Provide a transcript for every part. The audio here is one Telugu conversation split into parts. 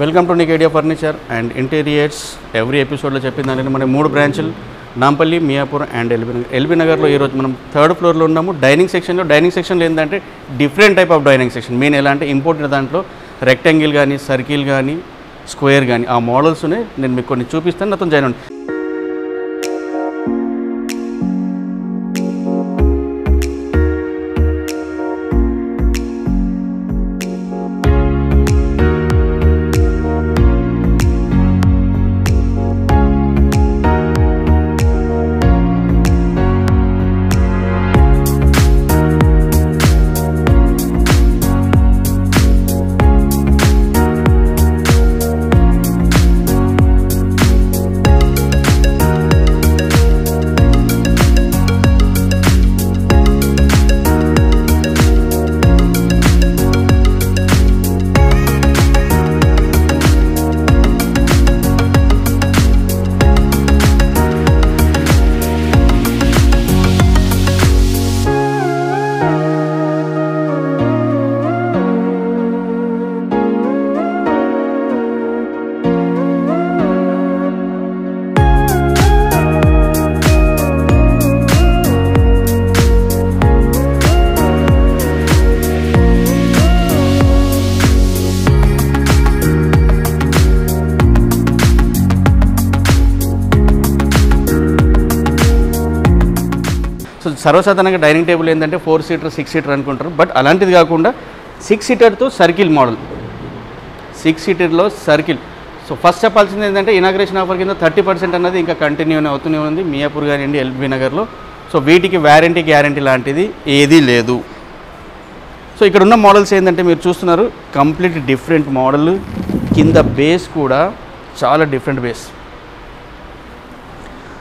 వెల్కమ్ టు నికేడియా ఫర్నిచర్ అండ్ ఇంటీరియర్స్. ఎవ్రీ ఎపిసోడ్లో చెప్పిందంటే మన 3 బ్రాంచ్లు నాంపల్లి, మియాపూర్ అండ్ ఎల్బీ నగర్లో ఈరోజు మనం 3rd ఫ్లోర్లో ఉన్నాము. డైనింగ్ సెక్షన్లో ఏంటంటే different type of dining section. Main ఎలా అంటే ఇంపోర్టెడ్ దాంట్లో రెక్టాంగిల్ కానీ, సర్కిల్ కానీ, స్క్వేర్ కానీ ఆ మోడల్స్నే నేను మీకు కొన్ని చూపిస్తాను. నాతో జాయిన్ అవ్వండి. సో సర్వసాధారణంగా డైనింగ్ టేబుల్ ఏంటంటే 4 సీటర్ 6 సీటర్ అనుకుంటారు. బట్ అలాంటిది కాకుండా 6 సీటర్తో సర్కిల్ మోడల్, 6 సీటర్లో సర్కిల్. సో ఫస్ట్ చెప్పాల్సింది ఏంటంటే ఇనాగ్రేషన్ ఆఫర్ కింద 30% అన్నది ఇంకా కంటిన్యూ అవుతూనే ఉంది మియాపూర్ కానివ్వండి, ఎల్బీ నగర్లో. సో వీటికి వారంటీ గ్యారంటీ లాంటిది ఏదీ లేదు. సో ఇక్కడ ఉన్న మోడల్స్ ఏంటంటే మీరు చూస్తున్నారు కంప్లీట్ డిఫరెంట్ మోడల్. కింద బేస్ కూడా చాలా డిఫరెంట్ బేస్.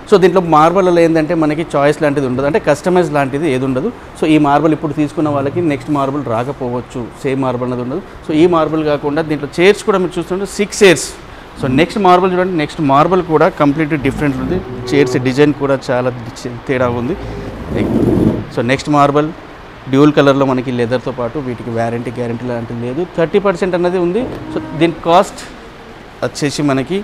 సో దీంట్లో మార్బల్లో ఏంటంటే మనకి చాయిస్ లాంటిది ఉండదు, అంటే కస్టమైజ్ లాంటిది ఏది ఉండదు. సో ఈ మార్బల్ ఇప్పుడు తీసుకున్న వాళ్ళకి నెక్స్ట్ మార్బల్ రాకపోవచ్చు, సేమ్ మార్బల్ అనేది ఉండదు. సో ఈ మార్బల్ కాకుండా దీంట్లో చైర్స్ కూడా మీరు చూస్తుంటే 6 చైర్స్. సో నెక్స్ట్ మార్బల్ చూడండి, నెక్స్ట్ మార్బల్ కూడా కంప్లీట్ డిఫరెంట్ ఉంది. చైర్స్ డిజైన్ కూడా చాలా తేడా ఉంది. సో నెక్స్ట్ మార్బల్ డ్యూల్ కలర్లో మనకి లెదర్తో పాటు వీటికి వారంటీ గ్యారంటీ లాంటిది లేదు. 30% అన్నది ఉంది. సో దీని కాస్ట్ వచ్చేసి మనకి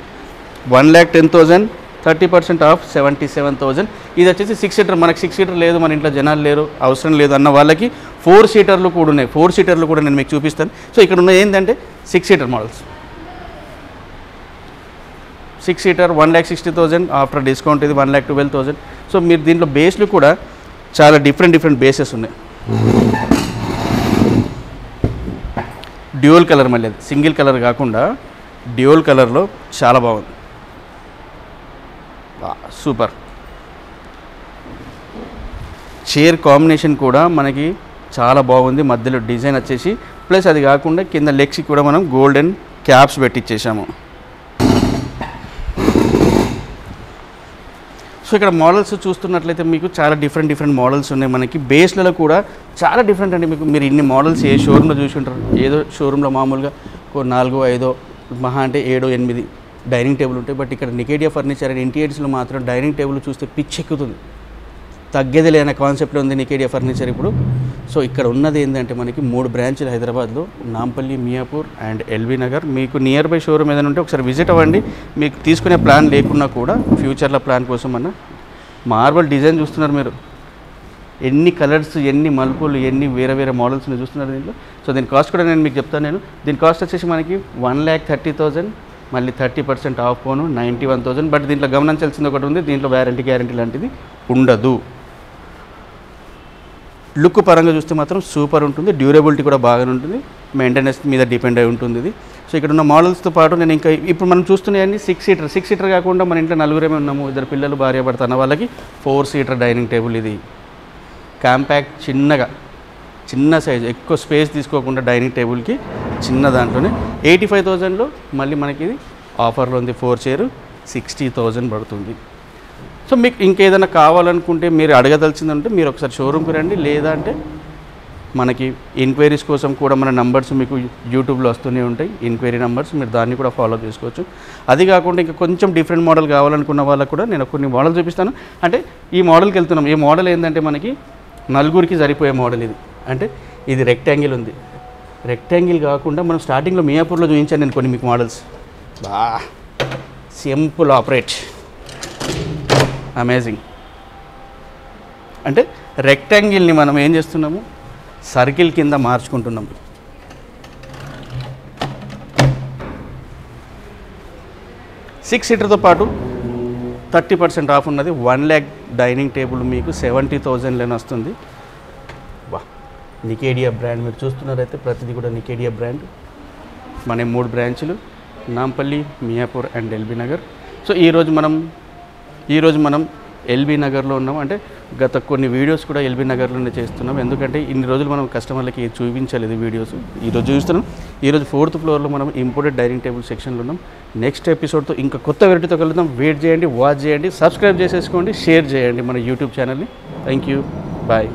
1,10,000, 30% ఆఫ్ 77,000. ఇది వచ్చేసి 6 సీటర్. మనకి 6 సీటర్ లేదు, మన ఇంట్లో జనాలు లేరు, అవసరం లేదు అన్న వాళ్ళకి 4 సీటర్లు కూడా ఉన్నాయి. 4 సీటర్లు కూడా నేను మీకు చూపిస్తాను. సో ఇక్కడ ఉన్న ఏంటంటే 6 seater models. 6 seater 1,60,000 after discount ఇది 1,12,000. సో మీరు దీంట్లో బేస్లు కూడా చాలా డిఫరెంట్ బేసెస్ ఉన్నాయి. డ్యూయల్ కలర్, మళ్ళీ సింగిల్ కలర్ కాకుండా డ్యూయల్ కలర్లో చాలా బాగుంది, సూపర్. చైర్ కాంబినేషన్ కూడా మనకి చాలా బాగుంది. మధ్యలో డిజైన్ వచ్చేసి ప్లస్ అది కాకుండా కింద లెగ్స్కి కూడా మనం గోల్డెన్ క్యాప్స్ పెట్టించేసాము. సో ఇక్కడ మోడల్స్ చూస్తున్నట్లయితే మీకు చాలా డిఫరెంట్ మోడల్స్ ఉన్నాయి. మనకి బేస్లలో కూడా చాలా డిఫరెంట్ అండి. మీరు ఇన్ని మోడల్స్ ఏ షోరూంలో చూసి ఉంటారు? ఏదో షోరూంలో మామూలుగా 4, 5 మహా అంటే 7, 8 డైనింగ్ టేబుల్ ఉంటాయి. బట్ ఇక్కడ నికేడియా ఫర్నిచర్ అండ్ ఇంటీరియర్స్లో మాత్రం డైనింగ్ టేబుల్ చూస్తే పిచ్చెక్కుతుంది. తగ్గేది లేని కాన్సెప్ట్లో ఉంది నికేడియా ఫర్నిచర్ ఇప్పుడు. సో ఇక్కడ ఉన్నది ఏంటంటే మనకి 3 బ్రాంచ్లు హైదరాబాద్లో, నాంపల్లి, మియాపూర్ అండ్ ఎల్బీ నగర్. మీకు నియర్ బై షోరూమ్ ఏదైనా ఉంటే ఒకసారి విజిట్ అవ్వండి. మీకు తీసుకునే ప్లాన్ లేకున్నా కూడా ఫ్యూచర్లో ప్లాన్ కోసం అన్న మార్బల్ డిజైన్ చూస్తున్నారు మీరు, ఎన్ని కలర్స్, ఎన్ని మలుపులు, ఎన్ని వేరే మోడల్స్ చూస్తున్నారు దీంట్లో. సో దీని కాస్ట్ కూడా నేను మీకు చెప్తాను. దీని కాస్ట్ వచ్చేసి మనకి 1,30,000, మళ్ళీ 30% ఆఫ్ పోను 91,000. బట్ దీంట్లో గమనించాల్సింది ఒకటి ఉంది, దీంట్లో వారంటీ గ్యారంటీ లాంటిది ఉండదు. లుక్ పరంగా చూస్తే మాత్రం సూపర్ ఉంటుంది, డ్యూరబిలిటీ కూడా బాగానే ఉంటుంది, మెయింటెనెన్స్ మీద డిపెండ్ అయి ఉంటుంది ఇది. సో ఇక్కడ ఉన్న మోడల్స్తో పాటు నేను ఇంకా ఇప్పుడు మనం చూస్తున్నాయన్నీ 6 సీటర్ కాకుండా మన ఇంట్లో 4 ఉన్నాము, 2 పిల్లలు, భార్య భర్త అన్న వాళ్ళకి 4 సీటర్ డైనింగ్ టేబుల్. ఇది కాంపాక్ట్, చిన్న సైజు, ఎక్కువ స్పేస్ తీసుకోకుండా డైనింగ్ టేబుల్కి చిన్న దాంట్లోనే 85,000లో మళ్ళీ మనకి ఇది ఆఫర్లో ఉంది. 4 చైర్ 60,000 పడుతుంది. సో మీకు ఇంకేదైనా కావాలనుకుంటే మీరు అడగదలిచిందంటే మీరు ఒకసారి షోరూమ్కి రండి, లేదా అంటే మనకి ఎంక్వైరీస్ కోసం కూడా మన నంబర్స్ మీకు యూట్యూబ్లో వస్తూనే ఉంటాయి, ఎంక్వైరీ నెంబర్స్. మీరు దాన్ని కూడా ఫాలో చేసుకోవచ్చు. అది కాకుండా ఇంకా కొంచెం డిఫరెంట్ మోడల్ కావాలనుకున్న వాళ్ళకు కూడా నేను కొన్ని మోడల్ చూపిస్తాను. అంటే ఈ మోడల్కి వెళ్తున్నాం. ఈ మోడల్ ఏంటంటే మనకి 4కి సరిపోయే మోడల్ ఇది. అంటే ఇది రెక్టాంగిల్ ఉంది, రెక్టాంగిల్ కాకుండా మనం స్టార్టింగ్లో మియాపూర్లో చూపించాను నేను కొన్ని మీకు మోడల్స్. Simple operate, amazing. అంటే రెక్టాంగిల్ని మనం ఏం చేస్తున్నాము, సర్కిల్ కింద మార్చుకుంటున్నాం. సిక్స్ సీటర్తో పాటు 30% ఆఫ్ ఉన్నది. 1 lakh డైనింగ్ టేబుల్ మీకు 70,000లోనే వస్తుంది. వా, నికేడియా బ్రాండ్ మీరు చూస్తున్నారైతే ప్రతిదీ కూడా నికేడియా బ్రాండ్. మన 3 బ్రాంచులు, Nampally, Miyapur and LB Nagar. So ఈరోజు మనం ఎల్బీ నగర్లో ఉన్నాం. అంటే గత కొన్ని వీడియోస్ కూడా ఎల్బీ నగర్లోనే చేస్తున్నాం. ఎందుకంటే ఇన్ని రోజులు మనం కస్టమర్లకి చూపించలేదు వీడియోస్. ఈరోజు చూస్తున్నాం. ఈరోజు 4th ఫ్లోర్లో మనం ఇంపోర్టెడ్ డైనింగ్ టేబుల్ సెక్షన్లో ఉన్నాం. నెక్స్ట్ ఎపిసోడ్తో ఇంకా కొత్త వెరైటీతో కలుద్దాం. వెయిట్ చేయండి, వాచ్ చేయండి, సబ్స్క్రైబ్ చేసేసుకోండి, షేర్ చేయండి మన యూట్యూబ్ ఛానల్ని. Thank you, bye.